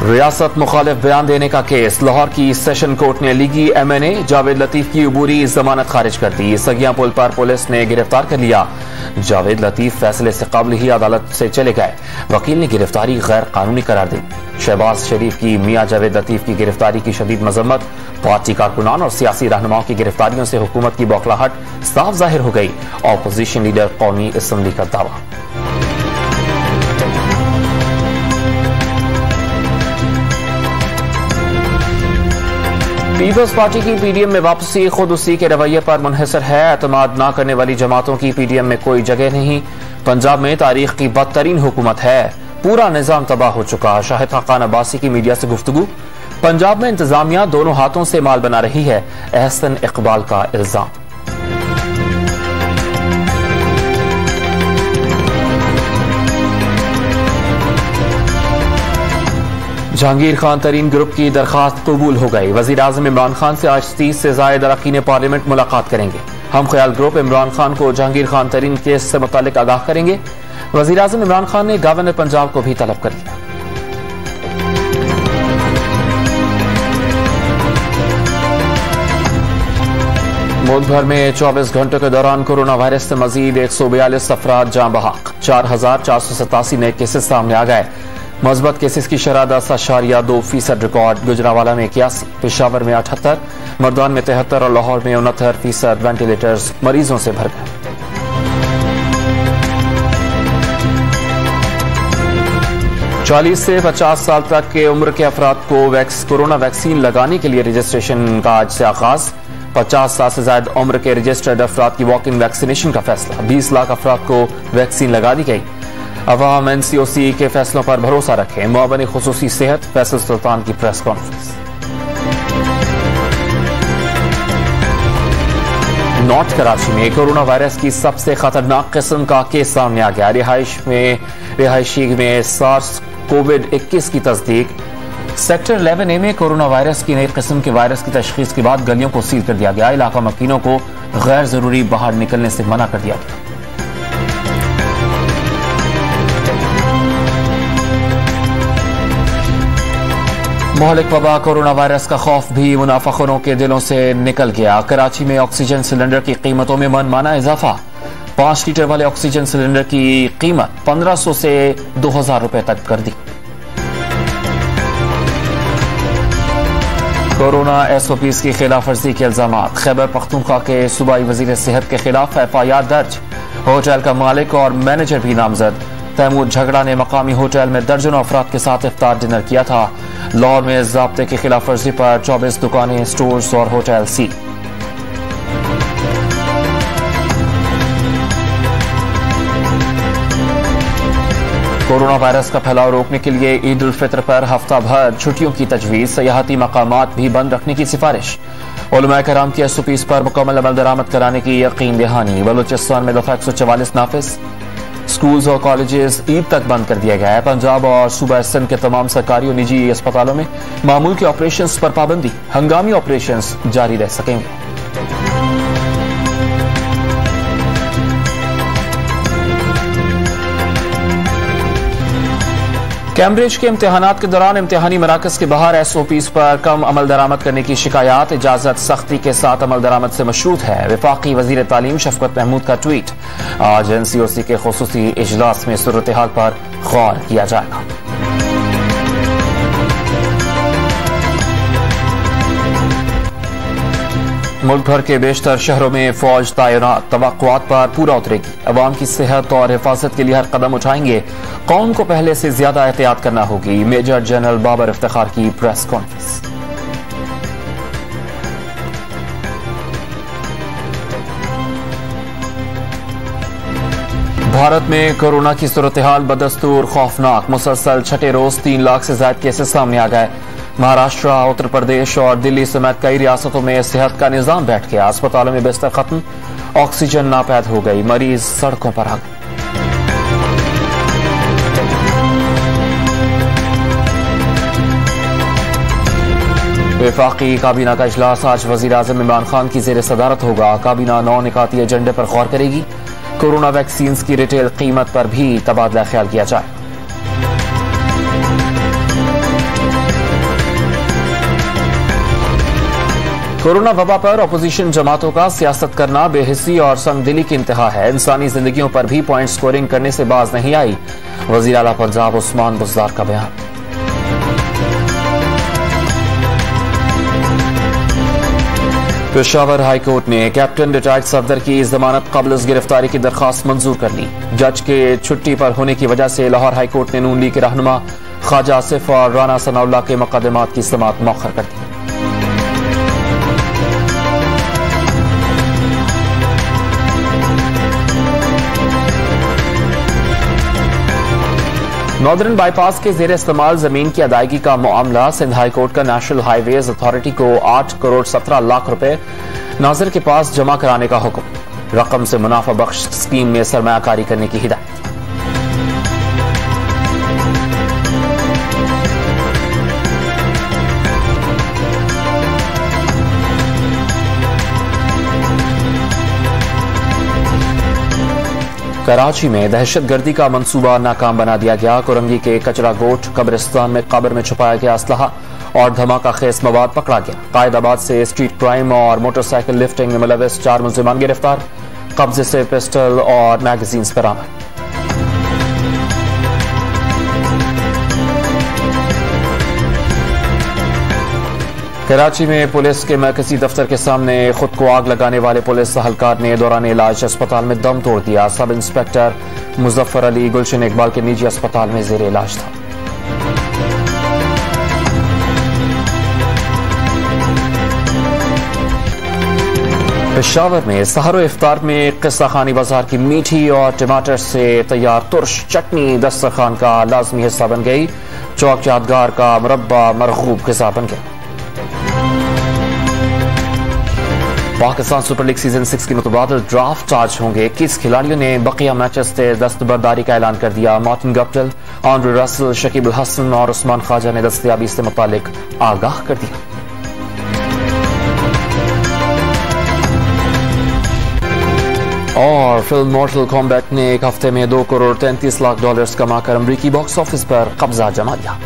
रियासत मुखालिफ बयान देने का केस। लाहौर की सेशन कोर्ट ने लीगी MNA जावेद लतीफ की अबूरी जमानत खारिज कर दी। सगिया पुल पर पुलिस ने गिरफ्तार कर लिया। जावेद लतीफ फैसले से कबल ही अदालत से चले गए। वकील ने गिरफ्तारी गैर कानूनी करार दी। शहबाज शरीफ की मियां जावेद लतीफ की गिरफ्तारी की शदीद मजम्मत। पार्टी कारकुनान और सियासी रहनुमाओं की गिरफ्तारियों से हुकूमत की बौखलाहट साफ जाहिर हो गई। ऑपोजिशन लीडर कौमी असम्बली का दावा। पीपल्स पार्टी की PDM में वापसी खुद उसी के रवैये पर मुनहसर है। एतमाद ना करने वाली जमातों की PDM में कोई जगह नहीं। पंजाब में तारीख की बदतरीन हुकूमत है। पूरा निजाम तबाह हो चुका। शाहिद खान अब्बासी की मीडिया से गुफ्तगू। पंजाब में इंतजामिया दोनों हाथों से माल बना रही है। एहसन इकबाल का इल्जाम। जहांगीर खान तरीन ग्रुप की दरखास्त कबूल हो गई। वजीर आजम इमरान खान से आज 30 से ज्यादा अरकान पार्लियामेंट मुलाकात करेंगे। हम ख्याल ग्रुप इमरान खान को जहांगीर खान तरीन केस से मुतालिक आगाह करेंगे। वजीर आजम इमरान खान ने गवर्नर पंजाब को भी तलब कर लिया। मुल्क भर में 24 घंटों के दौरान कोरोना वायरस से मजीद 142 अफराद जान बहक। 4,487 नए केसेस सामने आ गए। मस्बत केसेस की शरह 10.2% रिकॉर्ड। गुजरावाला में 81, पेशावर में 78, मर्दान में 73 और लाहौर में 69% वेंटिलेटर्स मरीजों से भर गए। चालीस से 50 साल तक के उम्र के अफराद को कोरोना वैक्सीन लगाने के लिए रजिस्ट्रेशन का आज से आगाज। 50 साल से ज्यादा उम्र के रजिस्टर्ड अफराद की वॉक इन वैक्सीनेशन का फैसला। 20 लाख अफराद को वैक्सीन लगा दी गई। अवाम NCOC के फैसलों पर भरोसा रखें। मुआवन खुसूसी सेहत फैसल सुल्तान की प्रेस कॉन्फ्रेंस। नॉर्थ कराची में कोरोना वायरस की सबसे खतरनाक किस्म का केस सामने आ गया। रिहायशी में SARS-CoV-21 की तस्दीक। सेक्टर 11A में कोरोना वायरस की नई किस्म के वायरस की तशखीस के बाद गलियों को सील कर दिया गया। इलाका मकीनों को गैर जरूरी बाहर निकलने से मना कर दिया गया। मोहलिक वबा कोरोना वायरस का खौफ भी मुनाफाखोरों के दिलों से निकल गया। कराची में ऑक्सीजन सिलेंडर की कीमतों में मनमाना इजाफा। 5 लीटर वाले ऑक्सीजन सिलेंडर की कीमत 1500 से 2000 रुपए तक कर दी। कोरोना SOPs की खिलाफ वर्जी के इल्जाम। खैबर पख्तूनख्वा के सूबाई वजीर सेहत के खिलाफ FIR दर्ज। होटल का मालिक और मैनेजर भी नामजद। तैमूर झगड़ा ने मकामी होटल में दर्जनों अफराद के साथ इफ्तार डिनर किया था। लाहौर में ज़ाब्ते की खिलाफ वर्जी पर 24 दुकानें, स्टोर्स और होटल सील। कोरोना वायरस का फैलाव रोकने के लिए ईद उल फित्र पर हफ्ता भर छुट्टियों की तजवीज। सयाहती मकामात भी बंद रखने की सिफारिश। उलमा कराम की SOPs पर मुकम्मल अमल दरामद कराने की यकीन दहानी। बलूचिस्तान में दफा 144 नाफिज। स्कूल्स और कॉलेजेस ईद तक बंद कर दिया गया है। पंजाब और सूबा सिंध के तमाम सरकारी और निजी अस्पतालों में मामूल के ऑपरेशंस पर पाबंदी। हंगामी ऑपरेशंस जारी रह सकेंगे। कैम्ब्रिज के इम्तिहानात के दौरान इम्तिहानी मराकज के बाहर SOPs पर कम अमल दरामद करने की शिकायत। इजाजत सख्ती के साथ अमल दरामद से मशरूत है। वफाकी वजीर तालीम शफकत महमूद का ट्वीट। आज NCOC के खुसूसी इजलास में सूरत हाल पर गौर किया जाएगा। मुल्क भर के बेशतर शहरों में फौज तैनात। तवक्कुआत पर पूरा उतरेगी। अवाम की सेहत और हिफाजत के लिए हर कदम उठाएंगे। कौम को पहले से ज्यादा एहतियात करना होगी। मेजर जनरल बाबर इफ्तिखार की प्रेस कॉन्फ्रेंस। भारत में कोरोना की सूरत हाल बदस्तूर खौफनाक। मुसलसल छठे रोज 3 लाख से ज्यादा केसेस सामने आ गए। महाराष्ट्र, उत्तर प्रदेश और दिल्ली समेत कई रियासतों में सेहत का निजाम बैठ गया। अस्पतालों में बिस्तर खत्म। ऑक्सीजन नापैद हो गई। मरीज सड़कों पर आ गए। वफाकी काबीना का इजलास आज वजीर आजम इमरान खान की जेर सदारत होगा। काबीना 9 निकाती एजेंडे पर गौर करेगी। कोरोना वैक्सीन की रिटेल कीमत पर भी तबादला ख्याल किया जाए। कोरोना वबा पर अपोजिशन जमातों का सियासत करना बेहिस्सी और संगदिली की इंतहा है। इंसानी जिंदगियों पर भी पॉइंट स्कोरिंग करने से बाज नहीं आई। वजीर आला पंजाब उस्मान बुज़दार का बयान। पेशावर हाई कोर्ट ने कैप्टन रिटायर्ड सफदर की जमानत कबल गिरफ्तारी की दरखास्त मंजूर कर ली। जज के छुट्टी पर होने की वजह से लाहौर हाई कोर्ट ने नून लीग के रहनुमा ख्वाजा आसिफ और राना सनाउल्लाह के मुकदमात की समाअत मौखर कर दी। नॉर्दर्न बाईपास के जेर इस्तेमाल जमीन की अदायगी का मामला सिंध हाई कोर्ट का नेशनल हाईवेज अथॉरिटी को 8 करोड़ 17 लाख रुपए नाज़िर के पास जमा कराने का हुक्म। रकम से मुनाफा बख्श स्कीम में सरमायाकारी करने की हिदायत। कराची में दहशतगर्दी का मंसूबा नाकाम बना दिया गया। कोरंगी के कचरा गोट कब्रिस्तान में कब्र में छुपाया गया असलहा और धमाका खेज मवाद पकड़ा गया। कायदाबाद से स्ट्रीट क्राइम और मोटरसाइकिल लिफ्टिंग में मुलविस 4 मुलजिमान गिरफ्तार। कब्जे से पिस्टल और मैगजीन्स बरामद। कराची में पुलिस के मरकजी दफ्तर के सामने खुद को आग लगाने वाले पुलिस अहलकार ने दौरान इलाज अस्पताल में दम तोड़ दिया। सब इंस्पेक्टर मुजफ्फर अली गुलशन इकबाल के निजी अस्पताल में जेर इलाज था। पेशावर में सहर इफ्तार में किस्सा खानी बाजार की मीठी और टमाटर से तैयार तुर्श चटनी दस्तरखान का लाजमी हिस्सा बन गई। चौक यादगार का मुरब्बा मरगूब ग़िज़ा बन गया। पाकिस्तान सुपर लीग सीजन 6 के मुतबादिल ड्राफ्ट आज होंगे। 21 खिलाड़ियों ने बकिया मैचेस से दस्तबरदारी का ऐलान कर दिया। Martin Guptill, Andre Russell, Shakib Al Hasan और उस्मान ख्वाजा ने दस्तयाबी से मुतालिक आगाह कर दिया। और फिल्म मॉर्टल कॉम्बैट ने एक हफ्ते में $2 करोड़ 33 लाख कमाकर अमरीकी बॉक्स ऑफिस पर कब्जा जमा लिया।